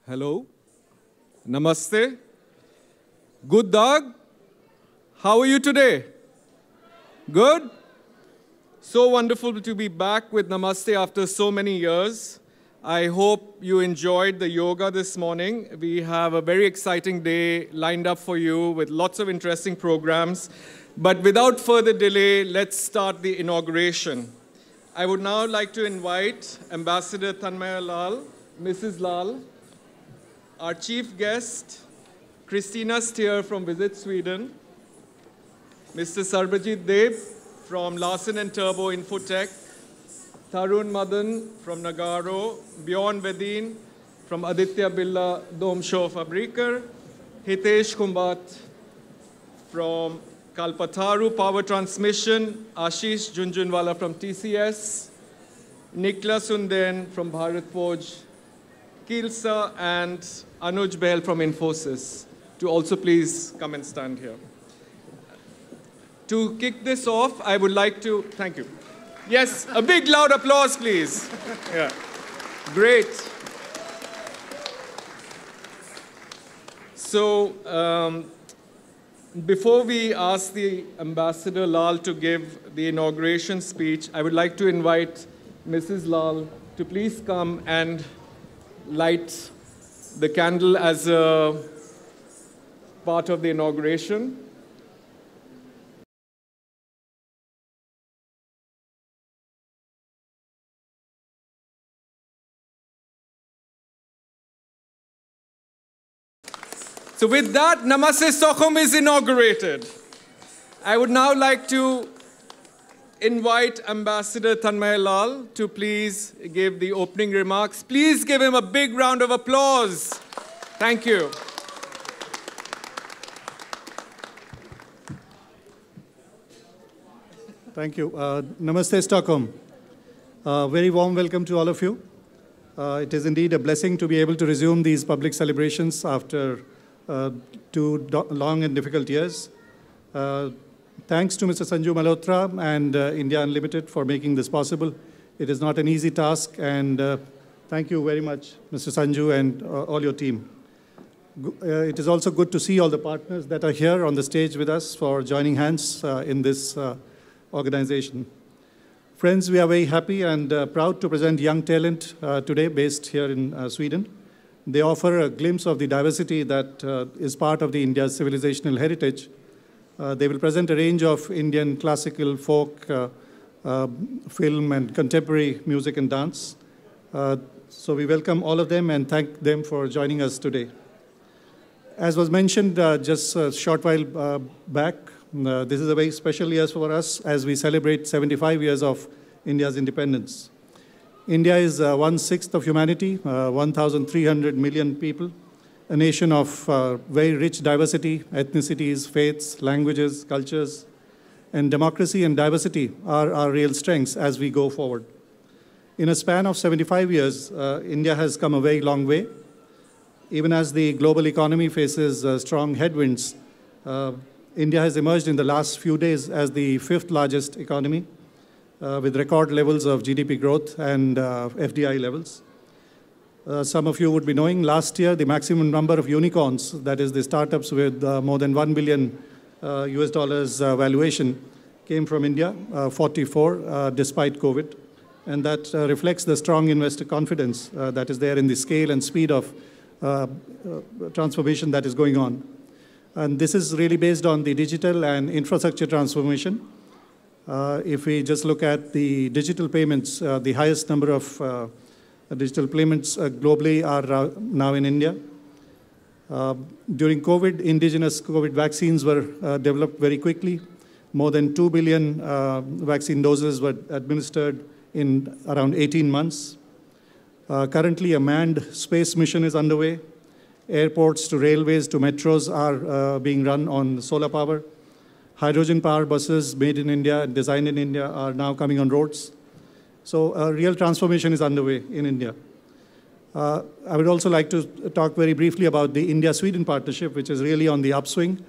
Hello. Namaste. Good dog. How are you today? Good? So wonderful to be back with Namaste after so many years. I hope you enjoyed the yoga this morning. We have a very exciting day lined up for you with lots of interesting programs. But without further delay, let's start the inauguration. I would now like to invite Ambassador Tanmaya Lal, Mrs. Lal, our chief guest, Christina Steer from Visit Sweden, Mr. Sarbajit Deb from Larsen & Turbo Infotech, Tarun Madan from Nagaro, Bjorn Vedin from Aditya Birla Domshow Fabriker, Hitesh Kumbat from Kalpataru Power Transmission, Ashish Junjunwala from TCS, Niklas Sunden from Bharat Forge, Kilsa, and Anuj Behl from Infosys to also please come and stand here. To kick this off, I would like to, thank you. Yes, a big loud applause, please. Yeah, great. So, before we ask the Ambassador Lal to give the inauguration speech, I would like to invite Mrs. Lal to please come and light the candle as a part of the inauguration. So with that, Namaste Stockholm is inaugurated. I would now like to invite Ambassador Tanmaya Lal to please give the opening remarks. Please give him a big round of applause. Thank you. Thank you. Namaste Stockholm. Very warm welcome to all of you. It is indeed a blessing to be able to resume these public celebrations after 2 long and difficult years. Thanks to Mr. Sanju Malhotra and India Unlimited for making this possible. It is not an easy task, and thank you very much, Mr. Sanju and all your team. It is also good to see all the partners that are here on the stage with us for joining hands in this organization. Friends, we are very happy and proud to present young talent today based here in Sweden. They offer a glimpse of the diversity that is part of the India's civilizational heritage. They will present a range of Indian classical, folk, film, and contemporary music and dance. So we welcome all of them and thank them for joining us today. As was mentioned just a short while back, this is a very special year for us as we celebrate 75 years of India's independence. India is 1/6 of humanity, 1,300 million people, a nation of very rich diversity, ethnicities, faiths, languages, cultures, and democracy and diversity are our real strengths as we go forward. In a span of 75 years, India has come a very long way. Even as the global economy faces strong headwinds, India has emerged in the last few days as the 5th largest economy, with record levels of GDP growth and FDI levels. Some of you would be knowing last year the maximum number of unicorns, that is the startups with more than $1 billion US dollars valuation, came from India, 44 despite COVID. And that reflects the strong investor confidence that is there in the scale and speed of transformation that is going on. And this is really based on the digital and infrastructure transformation. If we just look at the digital payments, the highest number of digital payments globally are now in India. During COVID, indigenous COVID vaccines were developed very quickly. More than 2 billion vaccine doses were administered in around 18 months. Currently, a manned space mission is underway. Airports to railways to metros are being run on solar power. Hydrogen power buses made in India and designed in India are now coming on roads. So a real transformation is underway in India. I would also like to talk very briefly about the India-Sweden partnership, which is really on the upswing.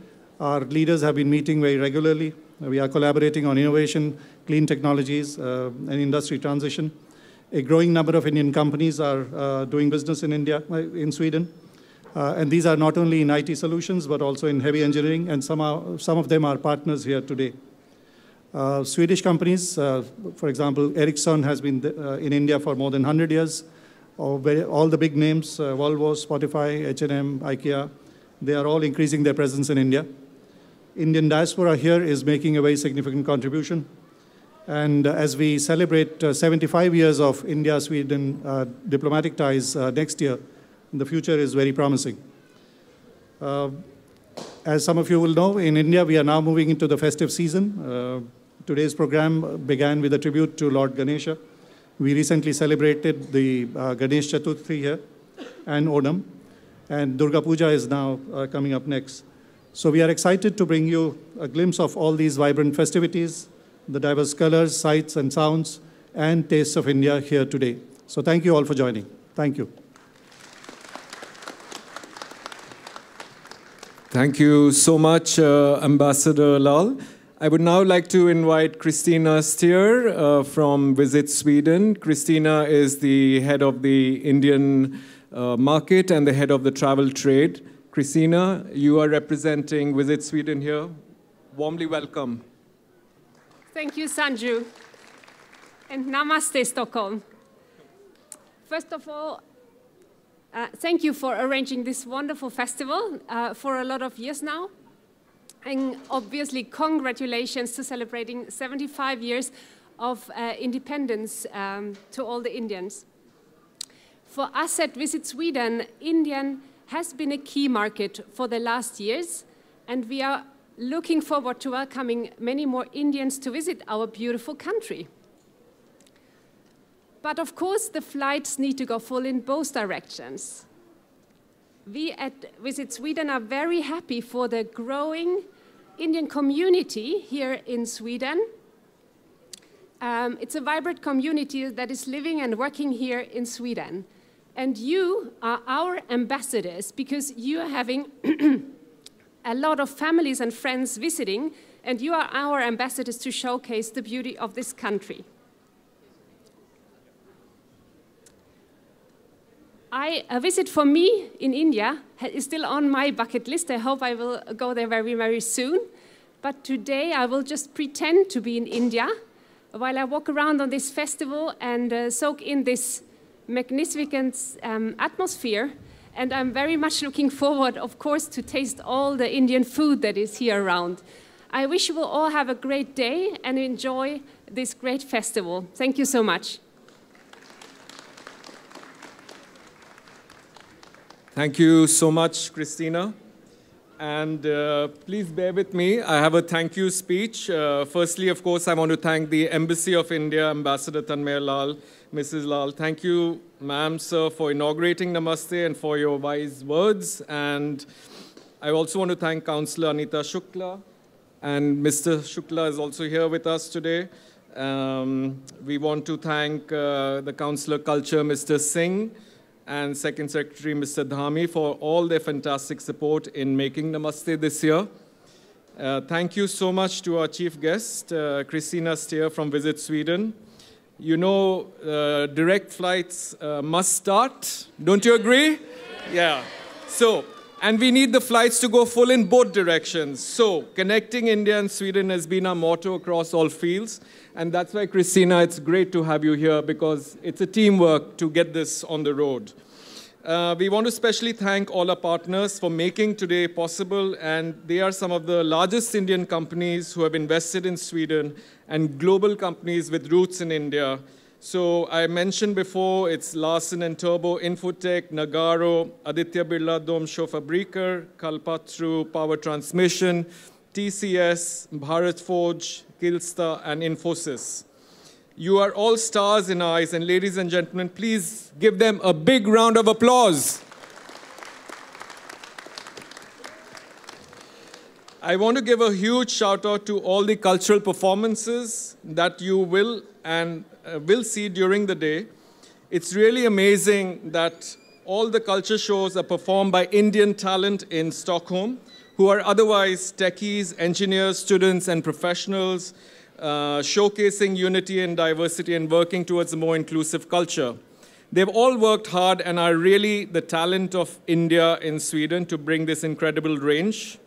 Our leaders have been meeting very regularly. We are collaborating on innovation, clean technologies, and industry transition. A growing number of Indian companies are doing business in India, in Sweden. And these are not only in IT solutions, but also in heavy engineering, and some of them are partners here today. Swedish companies, for example, Ericsson has been in India for more than 100 years. All the big names, Volvo, Spotify, H&M, IKEA, they are all increasing their presence in India. Indian diaspora here is making a very significant contribution. And as we celebrate 75 years of India-Sweden diplomatic ties next year, the future is very promising. As some of you will know, in India, we are now moving into the festive season. Today's program began with a tribute to Lord Ganesha. We recently celebrated the Ganesh Chaturthi here and Onam, and Durga Puja is now coming up next. So we are excited to bring you a glimpse of all these vibrant festivities, the diverse colors, sights, and sounds, and tastes of India here today. So thank you all for joining. Thank you. Thank you so much, Ambassador Lal. I would now like to invite Christina Stier from Visit Sweden. Christina is the head of the Indian market and the head of the travel trade. Christina, you are representing Visit Sweden here. Warmly welcome. Thank you, Sanju. And Namaste, Stockholm. First of all, thank you for arranging this wonderful festival for a lot of years now. And obviously, congratulations to celebrating 75 years of independence to all the Indians. For us at Visit Sweden, India has been a key market for the last years, and we are looking forward to welcoming many more Indians to visit our beautiful country. But of course, the flights need to go full in both directions. We at Visit Sweden are very happy for the growing Indian community here in Sweden. It's a vibrant community that is living and working here in Sweden. And you are our ambassadors because you are having a lot of families and friends visiting, and you are our ambassadors to showcase the beauty of this country. A visit for me in India is still on my bucket list. I hope I will go there very, very soon. But today I will just pretend to be in India while I walk around on this festival and soak in this magnificent atmosphere. And I'm very much looking forward, of course, to taste all the Indian food that is here around. I wish you will all have a great day and enjoy this great festival. Thank you so much. Thank you so much, Christina. And please bear with me. I have a thank you speech. Firstly, of course, I want to thank the Embassy of India, Ambassador Tanmay Lal, Mrs. Lal. Thank you, ma'am, sir, for inaugurating Namaste and for your wise words. And I also want to thank Councillor Anita Shukla. And Mr. Shukla is also here with us today. We want to thank the Councillor Culture, Mr. Singh, and Second Secretary, Mr. Dhami, for all their fantastic support in making Namaste this year. Thank you so much to our chief guest, Christina Stier from Visit Sweden. You know, direct flights must start. Don't you agree? Yeah. So, and we need the flights to go full in both directions. So, connecting India and Sweden has been our motto across all fields. And that's why, Christina, it's great to have you here because it's a teamwork to get this on the road. We want to especially thank all our partners for making today possible, and they are some of the largest Indian companies who have invested in Sweden and global companies with roots in India. So I mentioned before, it's Larsen & Turbo, Infotech, Nagaro, Aditya Birla Dom Fabriker, Kalpatru Power Transmission, TCS, Bharat Forge, Kilsta, and Infosys. You are all stars in our eyes, and ladies and gentlemen, please give them a big round of applause. I want to give a huge shout out to all the cultural performances that you will see during the day. It's really amazing that all the culture shows are performed by Indian talent in Stockholm, who are otherwise techies, engineers, students, and professionals showcasing unity and diversity and working towards a more inclusive culture. They've all worked hard and are really the talent of India in Sweden to bring this incredible range.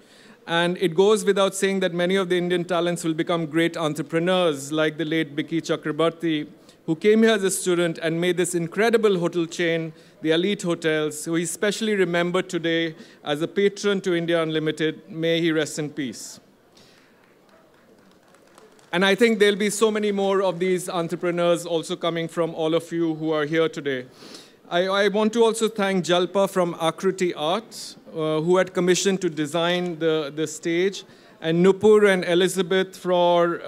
And it goes without saying that many of the Indian talents will become great entrepreneurs, like the late Biki Chakrabarti, who came here as a student and made this incredible hotel chain, the Elite Hotels, who is especially remembered today as a patron to India Unlimited. May he rest in peace. And I think there'll be so many more of these entrepreneurs also coming from all of you who are here today. I want to also thank Jalpa from Akruti Art, who had commissioned to design the stage, and Nupur and Elizabeth for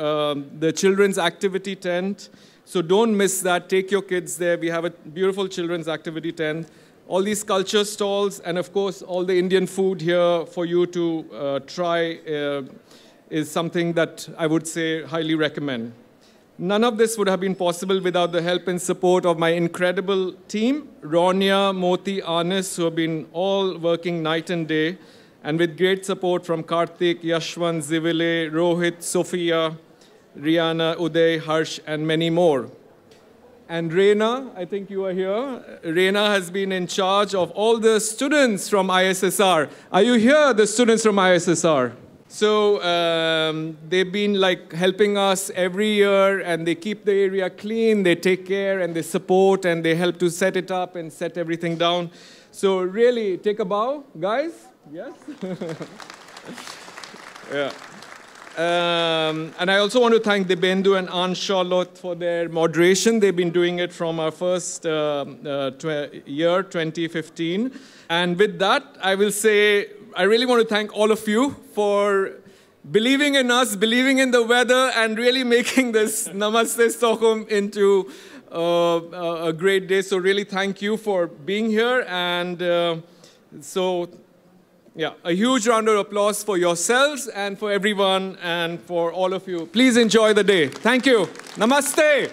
the children's activity tent. So don't miss that. Take your kids there. We have a beautiful children's activity tent. All these culture stalls, and of course, all the Indian food here for you to try is something that I would say highly recommend. None of this would have been possible without the help and support of my incredible team, Ronya, Moti, Anis, who have been all working night and day, and with great support from Karthik, Yashwan, Zivile, Rohit, Sophia, Rihanna, Uday, Harsh, and many more. And Reena, I think you are here. Reena has been in charge of all the students from ISSR. Are you here, the students from ISSR? So they've been like helping us every year, and they keep the area clean, they take care, and they support, and they help to set it up and set everything down. So really, take a bow, guys. Yes? Yeah. And I also want to thank Debendu and Anne Charlotte for their moderation. They've been doing it from our first year, 2015. And with that, I will say, I really want to thank all of you for believing in us, believing in the weather, and really making this Namaste Stockholm into a great day. So really thank you for being here. And yeah, a huge round of applause for yourselves and for everyone and for all of you. Please enjoy the day. Thank you. Namaste.